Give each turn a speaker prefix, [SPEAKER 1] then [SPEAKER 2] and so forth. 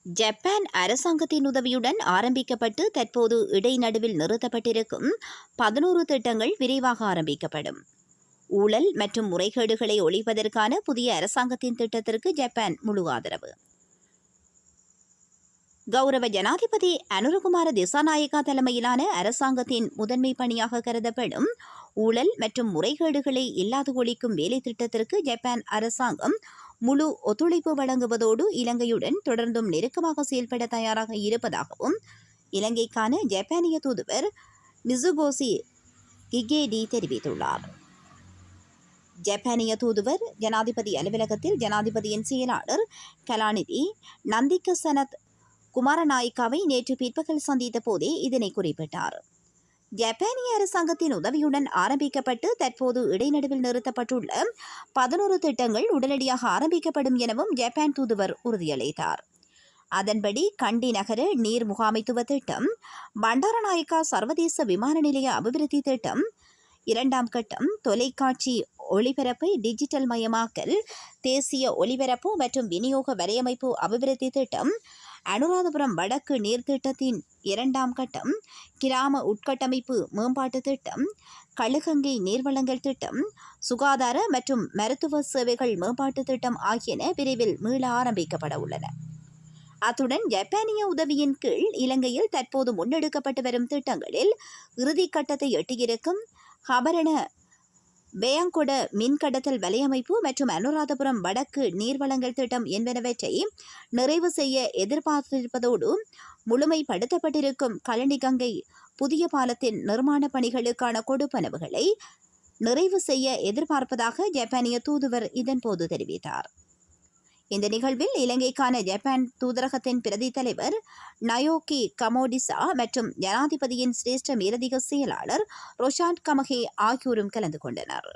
[SPEAKER 1] Japan அரசாங்கத்தின் உதவியுடன் ஆரம்பிக்கப்பட்டு தற்போது இடைநடுவில் நிறுத்தப்பட்டிருக்கும் 11 திட்டங்கள் விரைவாக ஆரம்பிக்கப்படும். ஊழல் மற்றும் முறைகேடுகளை ஒழிப்பதற்கான புதிய அரசாங்கத்தின் திட்டத்திற்கு ஜப்பான் முழு ஆதரவு. கௌரவ ஜனாதிபதி அனுரகுமார திசாநாயக்கா தலைமையிலான அரசாங்கத்தின் முதன்மை பணியாக கருதப்படும் ஊழல் மற்றும் முறைகேடுகளை இல்லாது ஒழிக்கும் வேலை திட்டத்திற்கு ஜப்பான் அரசாங்கம் முழு ஒத்துழைப்பு வழங்குவதோடு இலங்கையுடன் தொடர்ந்தும் நெருக்கமாக செயல்பட தயாராக இருப்பதாகவும் இலங்கைக்கான ஜப்பானிய தூதுவர் மிசுகோசி கிகேடி தெரிவித்துள்ளார். ஜப்பானிய தூதுவர் ஜனாதிபதி அலுவலகத்தில் ஜனாதிபதியின் செயலாளர் கலாநிதி நந்திக சனத் குமாரநாயக்காவை நேற்று பிற்பகல் சந்தித்த போதே இதனை குறிப்பிட்டார். ஜப்பானிய அரசாங்கத்தின் உதவியுடன் ஆரம்பிக்கப்பட்டு தற்போது இடைநடுவில் நிறுத்தப்பட்டுள்ள 11 திட்டங்கள் உடனடியாக ஆரம்பிக்கப்படும் எனவும் ஜப்பான் தூதுவர் உறுதியளித்தார். அதன்படி கண்டி நகர நீர் முகாமைத்துவ திட்டம், பண்டாரநாயக்கா சர்வதேச விமான நிலைய அபிவிருத்தி திட்டம், 2ஆம் கட்டம் தொலைக்காட்சி ஒளிபரப்பை டிஜிட்டல் மயமாக்கல், தேசிய ஒலிபரப்பு மற்றும் விநியோக வலையமைப்பு அபிவிருத்தி திட்டம், அனுராதபுரம் வடக்கு நீர்த்திட்டத்தின் 2ஆம் கட்டம், கிராம உட்கட்டமைப்பு மேம்பாட்டு திட்டம், களுகங்கை நீர்வளங்கள் திட்டம், சுகாதார மற்றும் மருத்துவ சேவைகள் மேம்பாட்டு திட்டம் ஆகியன விரைவில் மீள ஆரம்பிக்கப்பட உள்ளன. அத்துடன் ஜப்பானிய உதவியின் கீழ் இலங்கையில் தற்போது முன்னெடுக்கப்பட்டு வரும் திட்டங்களில் இறுதிக்கட்டத்தை எட்டியிருக்கும் ஹபரண பேயங்கொட மின்கடத்தல் வலையமைப்பு மற்றும் அனுராதபுரம் வடக்கு நீர்வளங்கள் திட்டம் என்பனவற்றை நிறைவு செய்ய எதிர்பார்த்திருப்பதோடு முழுமைப்படுத்தப்பட்டிருக்கும் கழனிகங்கை புதிய பாலத்தின் நிர்மாண பணிகளுக்கான கொடுப்பனவுகளை நிறைவு செய்ய எதிர்பார்ப்பதாக ஜப்பானிய தூதுவர் இதன்போது தெரிவித்தார். இந்த நிகழ்வில் இலங்கைக்கான ஜப்பான் தூதரகத்தின் பிரதி தலைவர் நயோகி கமோடிசா மற்றும் ஜனாதிபதியின் சிரேஷ்ட மேலதிக செயலாளர் ரொஷாண்ட் கமகே ஆகியோரும் கலந்து கொண்டனர்.